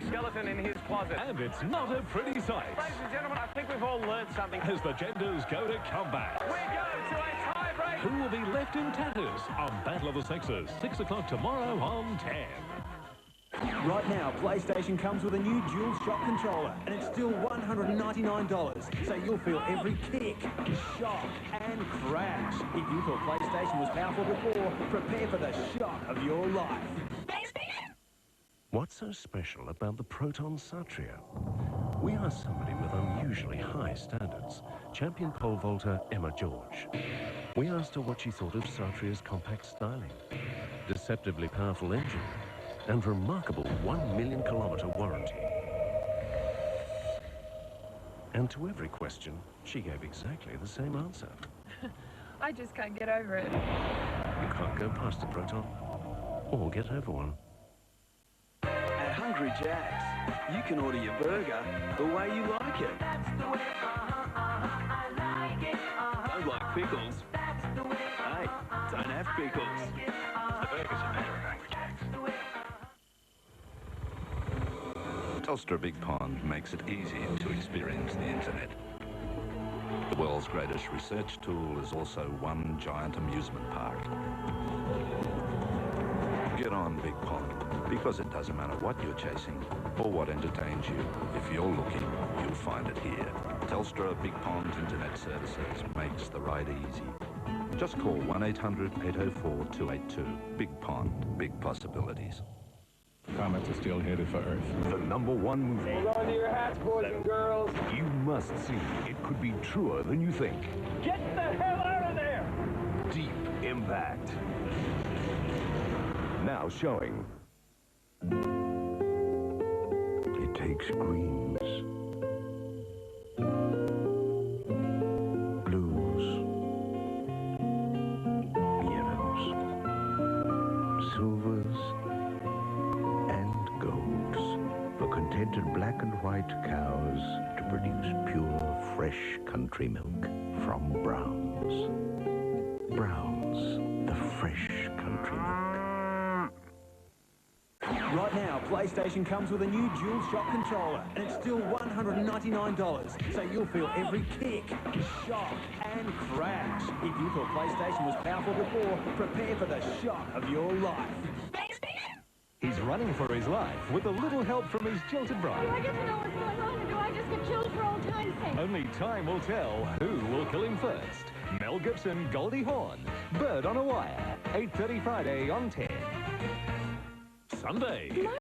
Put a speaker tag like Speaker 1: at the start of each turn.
Speaker 1: skeleton in his closet.
Speaker 2: And it's not a pretty sight.
Speaker 1: Ladies and gentlemen, I think we've all learned something.
Speaker 2: As the genders go to combat.
Speaker 1: We go to a tie-break.
Speaker 2: Who will be left in tatters on Battle of the Sexes? 6 o'clock tomorrow on 10.
Speaker 3: Right now, PlayStation comes with a new dual shock controller, and it's still $199. So you'll feel every kick, shock, and crash. If you thought PlayStation was powerful before, prepare for the shock of your life.
Speaker 4: What's so special about the Proton Satria? We asked somebody with unusually high standards, champion pole vaulter Emma George. We asked her what she thought of Satria's compact styling, deceptively powerful engine, and remarkable 1 million kilometre warranty. And to every question, she gave exactly the same answer.
Speaker 5: I just can't get over it.
Speaker 4: You can't go past a Proton, or get over one.
Speaker 3: At Hungry Jack's, you can order your burger the way you like it. Don't like pickles? Hey, don't have pickles. The burgers are better at Hungry Jack's.
Speaker 6: Telstra Big Pond makes it easy to experience the internet. The world's greatest research tool is also one giant amusement park. Get on Big Pond, because it doesn't matter what you're chasing or what entertains you. If you're looking, you'll find it here. Telstra Big Pond Internet Services makes the ride easy. Just call 1-800-804-282. Big Pond, big possibilities.
Speaker 7: Comets are still headed for Earth. The #1 movie.
Speaker 1: Hold on to your hats, boys and girls.
Speaker 7: You must see. It could be truer than you think.
Speaker 1: Get the hell out of there!
Speaker 7: Deep Impact. Now showing. It takes greens, blues, yellows, silvers, and golds for contented black and white cows to produce pure, fresh country milk from Browns. Browns, the fresh country milk.
Speaker 3: Right now, PlayStation comes with a new dual shock controller, and it's still $199. So you'll feel every kick, shock, and crash. If you thought PlayStation was powerful before, prepare for the shock of your life.
Speaker 2: He's running for his life with a little help from his jilted bride.
Speaker 5: Do I get to know what's going on, or do I just get killed for old time's sake?
Speaker 2: Only time will tell who will kill him first. Mel Gibson, Goldie Hawn, Bird on a Wire, 8:30 Friday on 10. Sunday.